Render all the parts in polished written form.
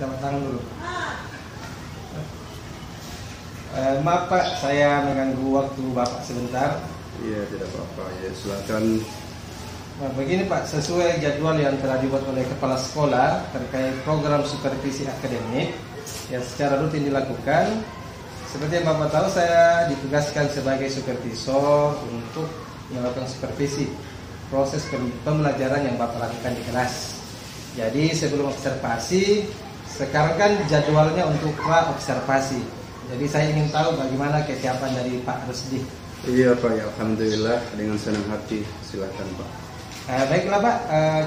Tepuk tangan dulu. Maaf Pak, saya mengganggu waktu Bapak sebentar. Iya, tidak apa-apa. Ya, silakan. Nah, begini Pak, sesuai jadwal yang telah dibuat oleh kepala sekolah terkait program supervisi akademik yang secara rutin dilakukan. Seperti yang Bapak tahu, saya ditugaskan sebagai supervisor untuk melakukan supervisi proses pembelajaran yang Bapak lakukan di kelas. Jadi sebelum observasi, sekarang kan jadwalnya untuk pra-observasi. Jadi saya ingin tahu bagaimana kesiapan dari Pak Rusdi. Iya Pak, ya Alhamdulillah, dengan senang hati. Silakan Pak. Baiklah Pak,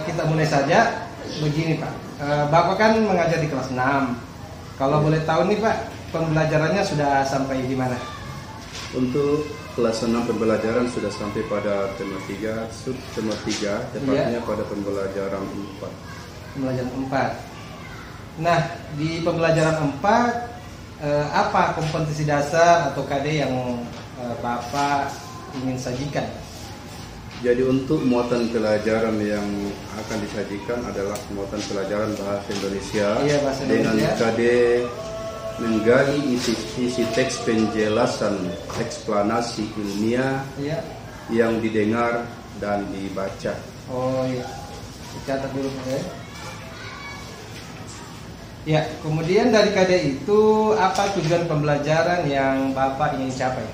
kita mulai saja. Begini Pak, Bapak kan mengajar di kelas 6. Kalau boleh tahu nih Pak, pembelajarannya sudah sampai di mana? Untuk kelas 6 pembelajaran sudah sampai pada tema 3, sub tema 3, tepatnya pada pembelajaran 4. Pembelajaran 4. Nah, di pembelajaran 4, apa kompetensi dasar atau KD yang Bapak ingin sajikan? Jadi untuk muatan pelajaran yang akan disajikan adalah muatan pelajaran bahasa Indonesia, bahasa dengan Indonesia. KD menggali isi teks penjelasan eksplanasi ilmiah yang didengar dan dibaca. Oh iya, dicatat dulu ya. Ya, kemudian dari KD itu apa tujuan pembelajaran yang Bapak ingin capai?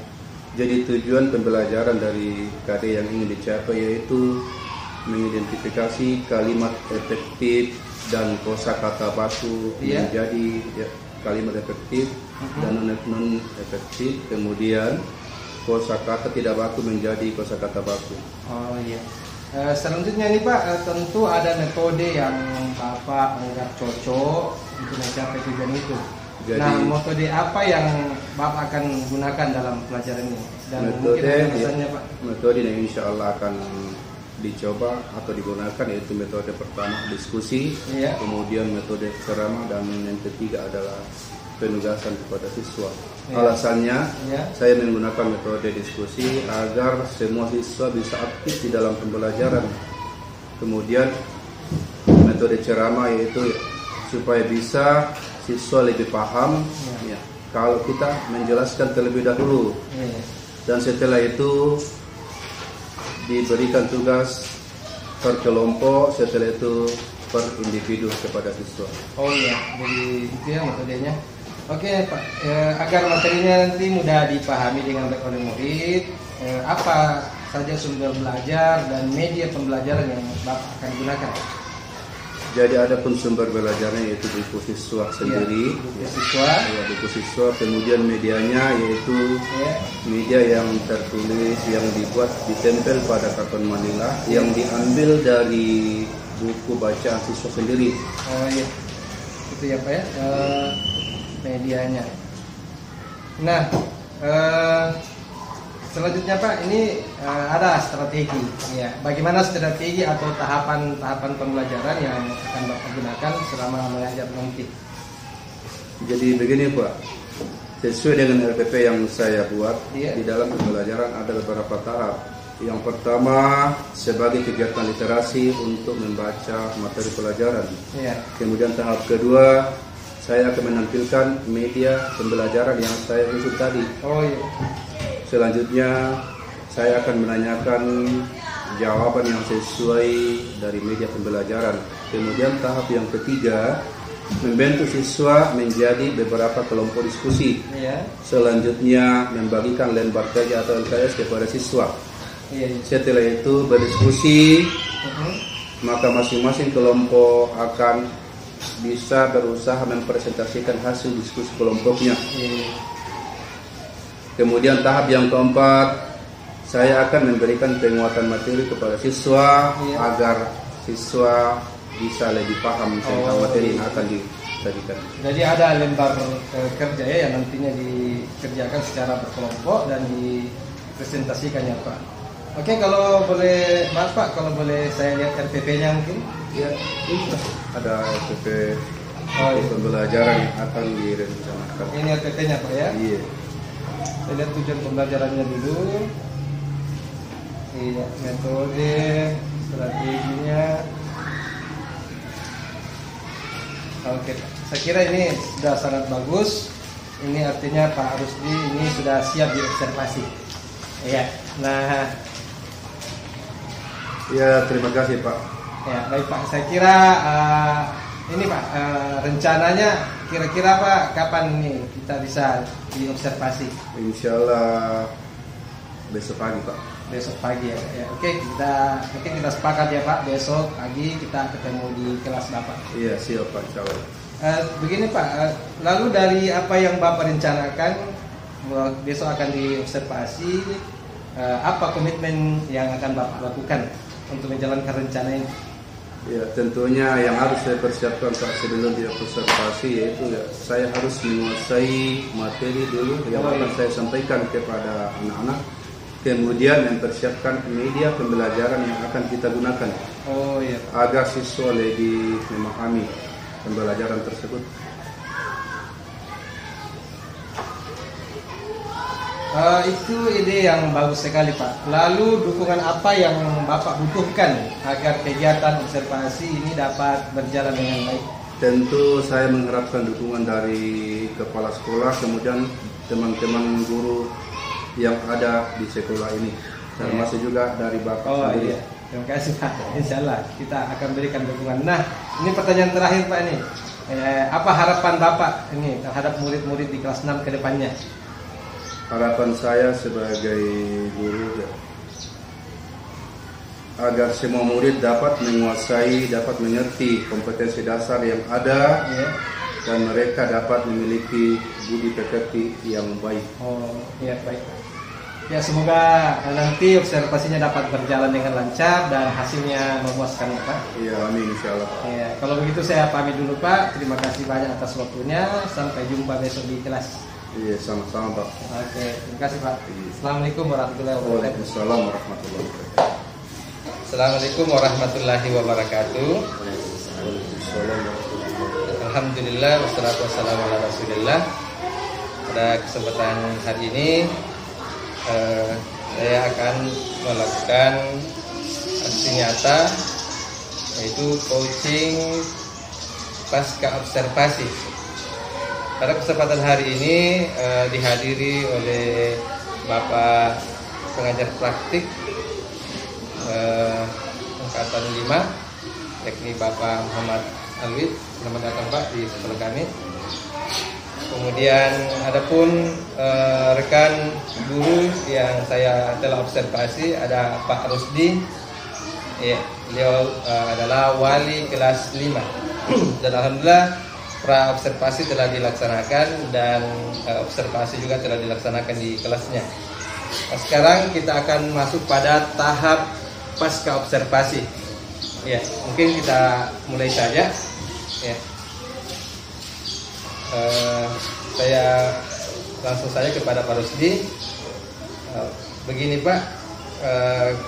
Jadi tujuan pembelajaran dari KD yang ingin dicapai yaitu mengidentifikasi kalimat efektif dan kosakata baku menjadi kalimat efektif dan non efektif, kemudian kosakata tidak baku menjadi kosakata baku. Oh iya. Selanjutnya nih Pak, tentu ada metode yang Bapak anggap cocok untuk mencapai tujuan itu. Jadi, nah, metode apa yang Bapak akan gunakan dalam pelajaran ini? Dan metode alasannya Pak? Metode yang insya Allah akan dicoba atau digunakan yaitu metode pertama diskusi, kemudian metode ceramah, dan yang ketiga adalah penugasan kepada siswa. Alasannya saya menggunakan metode diskusi agar semua siswa bisa aktif di dalam pembelajaran. Kemudian metode ceramah yaitu supaya bisa siswa lebih paham kalau kita menjelaskan terlebih dahulu, dan setelah itu diberikan tugas per kelompok, setelah itu per individu kepada siswa. Oh iya, jadi itu ya metodenya. Oke Pak, agar materinya nanti mudah dipahami dengan baik oleh murid, apa saja sumber belajar dan media pembelajaran yang Bapak akan gunakan? Jadi ada pun sumber belajarnya yaitu buku siswa sendiri, buku siswa, kemudian medianya yaitu media yang tertulis yang dibuat ditempel pada karton manila yang diambil dari buku bacaan siswa sendiri. Oh iya, itu ya Pak ya, medianya. Nah, selanjutnya Pak, ini ada strategi. Ya, bagaimana strategi atau tahapan pembelajaran yang akan Bapak gunakan selama mengajar nanti? Jadi begini Pak, sesuai dengan LPP yang saya buat, di dalam pembelajaran ada beberapa tahap. Yang pertama sebagai kegiatan literasi untuk membaca materi pelajaran. Kemudian tahap kedua, saya akan menampilkan media pembelajaran yang saya maksud tadi. Oh iya. Selanjutnya saya akan menanyakan jawaban yang sesuai dari media pembelajaran. Kemudian tahap yang ketiga, membentuk siswa menjadi beberapa kelompok diskusi. Selanjutnya membagikan lembar kerja atau LKS kepada siswa. Setelah itu berdiskusi, maka masing-masing kelompok akan bisa berusaha mempresentasikan hasil diskusi kelompoknya. Kemudian tahap yang keempat, saya akan memberikan penguatan materi kepada siswa agar siswa bisa lebih paham tentang materi yang akan disajikan. Jadi ada lembar kerja yang nantinya dikerjakan secara berkelompok dan dipresentasikan ya Pak. Oke, kalau boleh Bapak, kalau boleh saya lihat RPP-nya mungkin? Ya, ada RPP pembelajaran yang akan direncanakan. Ini RPP-nya Pak ya? Iya. Saya lihat tujuan pembelajarannya dulu. Iya, metode, strateginya. Oke, saya kira ini sudah sangat bagus. Ini artinya Pak Rusdi ini sudah siap diobservasi. Ya, nah, ya terima kasih Pak. Ya baik Pak, saya kira ini Pak rencananya kira-kira Pak kapan nih kita bisa diobservasi? Insya Allah besok pagi Pak. Besok pagi ya, ya. Oke, mungkin kita sepakat ya Pak, besok pagi kita ketemu di kelas Bapak. Iya siap Pak, insya Allah. Begini Pak, lalu dari apa yang Bapak rencanakan besok akan diobservasi, apa komitmen yang akan Bapak lakukan untuk menjalankan rencana ini? Ya tentunya yang harus saya persiapkan Pak sebelum diobservasi yaitu ya, saya harus menguasai materi dulu yang akan saya sampaikan kepada anak-anak. Kemudian mempersiapkan media pembelajaran yang akan kita gunakan agar siswa lebih memahami pembelajaran tersebut. Itu ide yang bagus sekali Pak. Lalu dukungan apa yang Bapak butuhkan agar kegiatan observasi ini dapat berjalan dengan baik? Tentu saya mengharapkan dukungan dari kepala sekolah, kemudian teman-teman guru yang ada di sekolah ini, termasuk juga dari Bapak sendiri. Iya. Terima kasih Pak. Insya Allah kita akan berikan dukungan. Nah, ini pertanyaan terakhir Pak ini. Apa harapan Bapak ini terhadap murid-murid di kelas 6 ke depannya? Harapan saya sebagai guru ya, agar semua murid dapat menguasai, dapat mengerti kompetensi dasar yang ada, dan mereka dapat memiliki budi pekerti yang baik. Iya baik. Ya semoga nanti observasinya dapat berjalan dengan lancar dan hasilnya memuaskan Pak. Iya amin insya Allah. Ya, kalau begitu saya pamit dulu Pak. Terima kasih banyak atas waktunya. Sampai jumpa besok di kelas. Iya sama-sama Pak. Oke, terima kasih Pak. Assalamualaikum warahmatullahi wabarakatuh. Waalaikumsalam warahmatullahi wabarakatuh. Assalamualaikum warahmatullahi wabarakatuh. Alhamdulillah wassalatu wassalamu ala Rasulillah. Pada kesempatan hari ini saya akan melakukan aksi nyata yaitu coaching pasca observasi. Pada kesempatan hari ini dihadiri oleh Bapak pengajar praktik angkatan 5 yakni Bapak Muhammad Alwid. Selamat datang Pak di sekolah kami. Kemudian adapun rekan guru yang saya telah observasi ada Pak Rusdi. Ya, beliau adalah wali kelas 5. Dan alhamdulillah pra observasi telah dilaksanakan dan observasi juga telah dilaksanakan di kelasnya. Nah, sekarang kita akan masuk pada tahap pasca observasi. Ya, mungkin kita mulai saja. Ya. Saya langsung saja kepada Pak Rusdi. Begini Pak,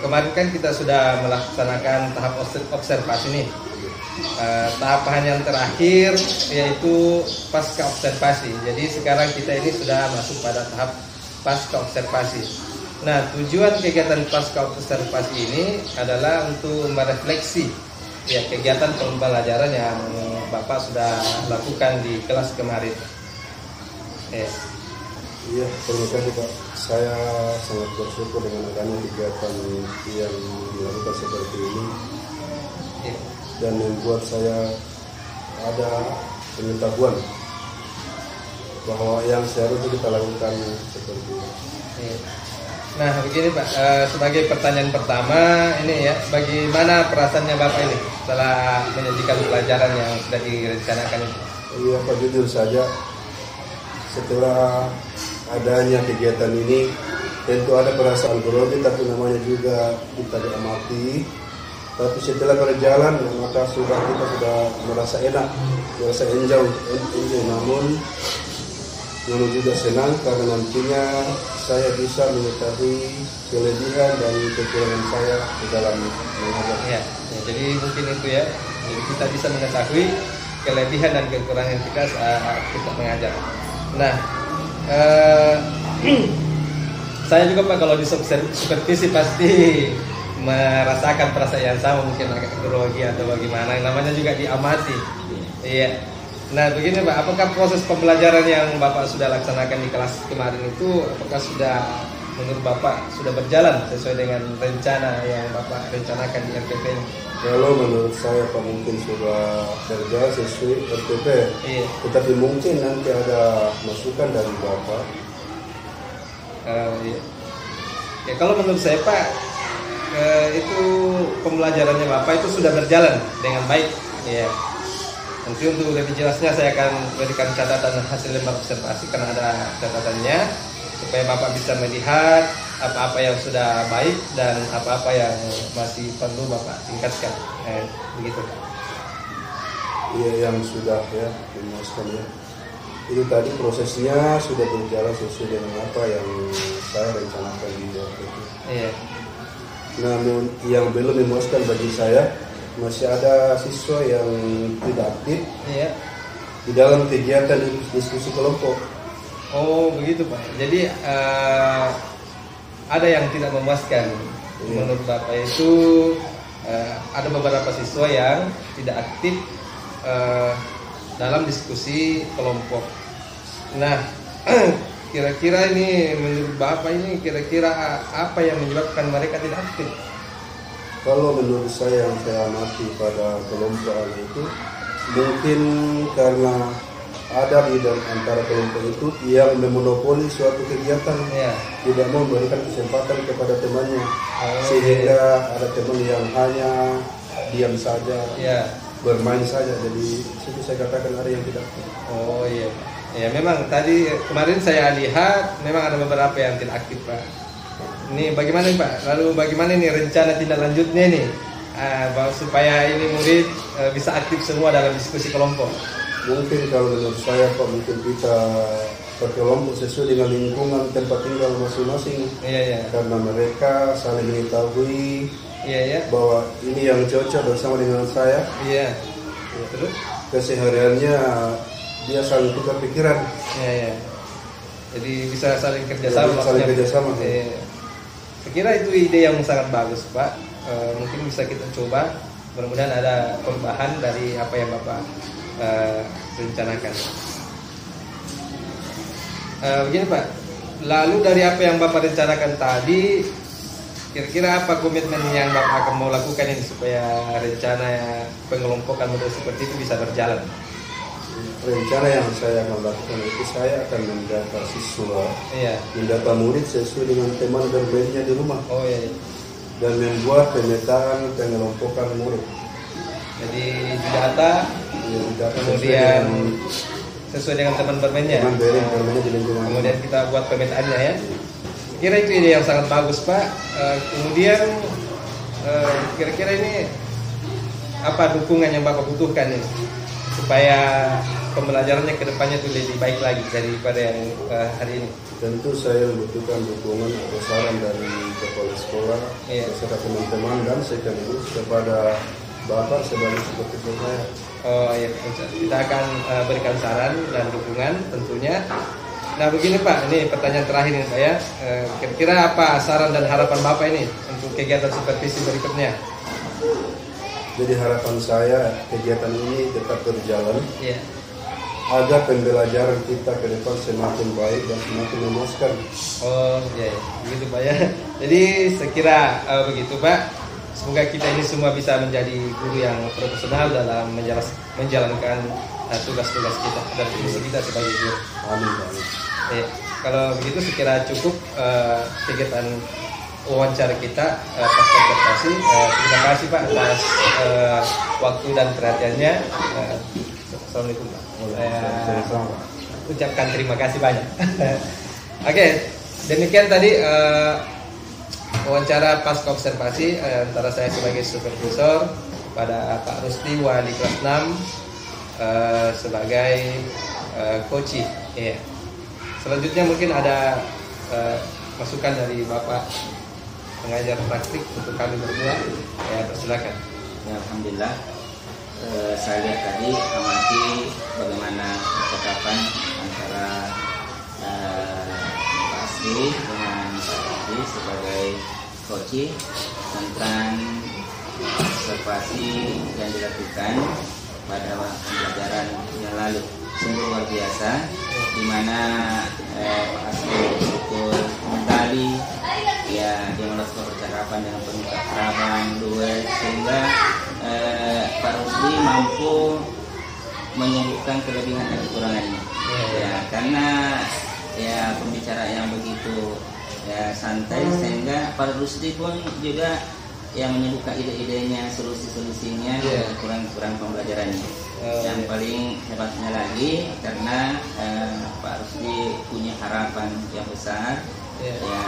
kemarin kan kita sudah melaksanakan tahap observasi nih. Tahapan yang terakhir yaitu pasca observasi. Jadi sekarang kita ini sudah masuk pada tahap pasca observasi. Nah, tujuan kegiatan pasca observasi ini adalah untuk merefleksi ya kegiatan pembelajaran yang Bapak sudah lakukan di kelas kemarin. Iya, terima kasih Pak. Saya sangat bersyukur dengan adanya kegiatan yang dilakukan seperti ini. Dan membuat saya ada pengetahuan bahwa yang seharusnya kita lakukan seperti ini. Nah begini Pak, sebagai pertanyaan pertama ini ya, bagaimana perasaannya Bapak ini setelah menyajikan pelajaran yang sudah direncanakan ini? Iya Pak, jujur saja setelah adanya kegiatan ini tentu ada perasaan grogi, tapi namanya juga kita diamati. Tapi setelah berjalan maka kita sudah merasa enak, merasa enjoy. Namun juga senang karena nantinya saya bisa mengetahui kelebihan dan kekurangan saya di dalam mengajar. Ya, jadi mungkin itu ya. Jadi kita bisa mengetahui kelebihan dan kekurangan kita saat kita mengajar. Nah, saya juga Pak kalau di supervisi pasti merasakan perasaan yang sama, mungkin agak grogi atau bagaimana. Namanya juga diamati. Iya. Nah begini Pak, apakah proses pembelajaran yang Bapak sudah laksanakan di kelas kemarin itu apakah sudah menurut Bapak sudah berjalan sesuai dengan rencana yang Bapak rencanakan di RPP ini? Kalau menurut saya Pak mungkin sudah berjalan sesuai RPP. Iya. Tetapi mungkin nanti ada masukan dari Bapak. Iya. Ya kalau menurut saya Pak itu pembelajarannya Bapak itu sudah berjalan dengan baik. Ya. Nanti untuk lebih jelasnya saya akan berikan catatan hasil lembar observasi karena ada catatannya supaya Bapak bisa melihat apa-apa yang sudah baik dan apa-apa yang masih perlu Bapak tingkatkan. Begitu. Iya yang sudah ya dimasukkan ya. Itu tadi prosesnya sudah berjalan sesuai dengan apa yang saya rencanakan di RPP. Iya. Namun yang belum memuaskan bagi saya masih ada siswa yang tidak aktif di dalam kegiatan diskusi kelompok. Oh begitu Pak. Jadi ada yang tidak memuaskan. Menurut Bapak itu ada beberapa siswa yang tidak aktif dalam diskusi kelompok. Nah kira-kira ini menurut Bapak ini kira-kira apa yang menyebabkan mereka tidak aktif? Kalau menurut saya yang saya amati pada kelompok itu mungkin karena ada di antara kelompok itu yang memonopoli suatu kegiatan, tidak mau memberikan kesempatan kepada temannya, sehingga ada teman yang hanya diam saja, bermain saja. Jadi itu saya katakan ada yang tidak. Oh iya, ya memang tadi kemarin saya lihat memang ada beberapa yang tidak aktif Pak. Ini bagaimana nih Pak? Lalu bagaimana nih rencana tindak lanjutnya nih supaya ini murid bisa aktif semua dalam diskusi kelompok? Mungkin kalau menurut saya Pak mungkin kita berkelompok sesuai dengan lingkungan tempat tinggal masing-masing. Karena mereka saling mengetahui bahwa ini yang cocok bersama dengan saya. Terus kesehariannya dia saling tukar pikiran. Jadi bisa saling kerjasama. Saya kira itu ide yang sangat bagus Pak. Mungkin bisa kita coba. Mudah-mudahan ada perubahan dari apa yang Bapak rencanakan. Begini Pak. Lalu dari apa yang Bapak rencanakan tadi, kira-kira apa komitmen yang Bapak akan mau lakukan ini supaya rencana pengelompokan model seperti itu bisa berjalan? Rencana yang saya akan lakukan itu saya akan mendata siswa, mendata murid sesuai dengan teman bermainnya di rumah, dan membuat pemetaan pengelompokan murid. Jadi didata, kemudian sesuai dengan teman bermainnya. Di lingkungan. Kemudian kita buat pemetaannya ya. Kira itu ide yang sangat bagus Pak. Kemudian kira-kira ini apa dukungan yang Bapak butuhkan ini supaya pembelajarannya ke depannya itu lebih baik lagi daripada yang hari ini? Tentu saya membutuhkan dukungan atau saran dari kepala sekolah, beserta teman-teman dan sekaligus kepada Bapak sebagai supervisor saya. Oh iya, kita akan berikan saran dan dukungan tentunya. Nah begini Pak, ini pertanyaan terakhir nih Pak ya. Kira-kira apa saran dan harapan Bapak ini untuk kegiatan supervisi berikutnya? Jadi harapan saya kegiatan ini tetap berjalan agar pembelajaran kita ke depan semakin baik dan semakin memuaskan. Oh iya, begitu Pak ya. Jadi sekira begitu Pak. Semoga kita ini semua bisa menjadi guru yang profesional dalam menjalankan tugas-tugas kita dan fungsi kita sebagai guru. Amin. Kalau begitu sekira cukup kegiatan wawancara kita pasca observasi. Terima kasih Pak atas waktu dan perhatiannya. Assalamualaikum Pak. Ucapkan terima kasih banyak. Oke, demikian tadi wawancara pasca observasi antara saya sebagai supervisor pada Pak Rusdi wali kelas 6 sebagai coach. Selanjutnya mungkin ada masukan dari Bapak pengajar praktik untuk kami berdua. Persilakan. Ya, alhamdulillah. Saya lihat tadi amati bagaimana percakapan antara Pak Asri dengan Pak Rusdi sebagai coach tentang observasi yang dilakukan pada pembelajaran yang lalu. Sungguh luar biasa, di mana Pak Asri betul mentali, ya dia melakukan percakapan dengan penuh keakraban, duet, sehingga Pak Rusdi mampu menyebutkan kelebihan dan kekurangannya. Ya, karena ya pembicara yang begitu ya santai, sehingga Pak Rusdi pun juga yang menyebutkan ide-idenya, solusi-solusinya, kurang pembelajarannya. Yang paling hebatnya lagi karena Pak Rusdi punya harapan yang besar ya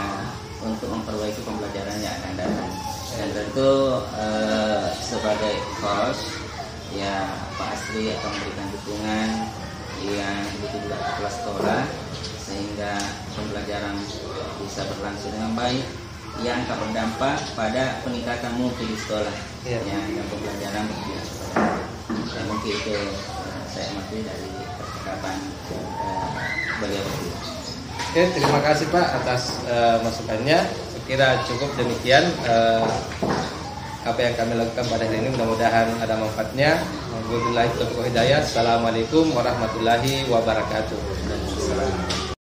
untuk memperbaiki pembelajaran yang akan datang. Dan tentu sebagai host ya Pak Asri akan memberikan dukungan yang begitu juga kepala sekolah sehingga pembelajaran bisa berlangsung dengan baik, yang akan berdampak pada peningkatan mutu di sekolah dan pembelajaran berpihak kepada dan mungkin itu saya amati dari percakapan beliau berdua. Oke, terima kasih Pak atas masukannya. Saya kira cukup demikian apa yang kami lakukan pada hari ini, mudah-mudahan ada manfaatnya. Wabillahi taufiq wal hidayah. Assalamualaikum warahmatullahi wabarakatuh.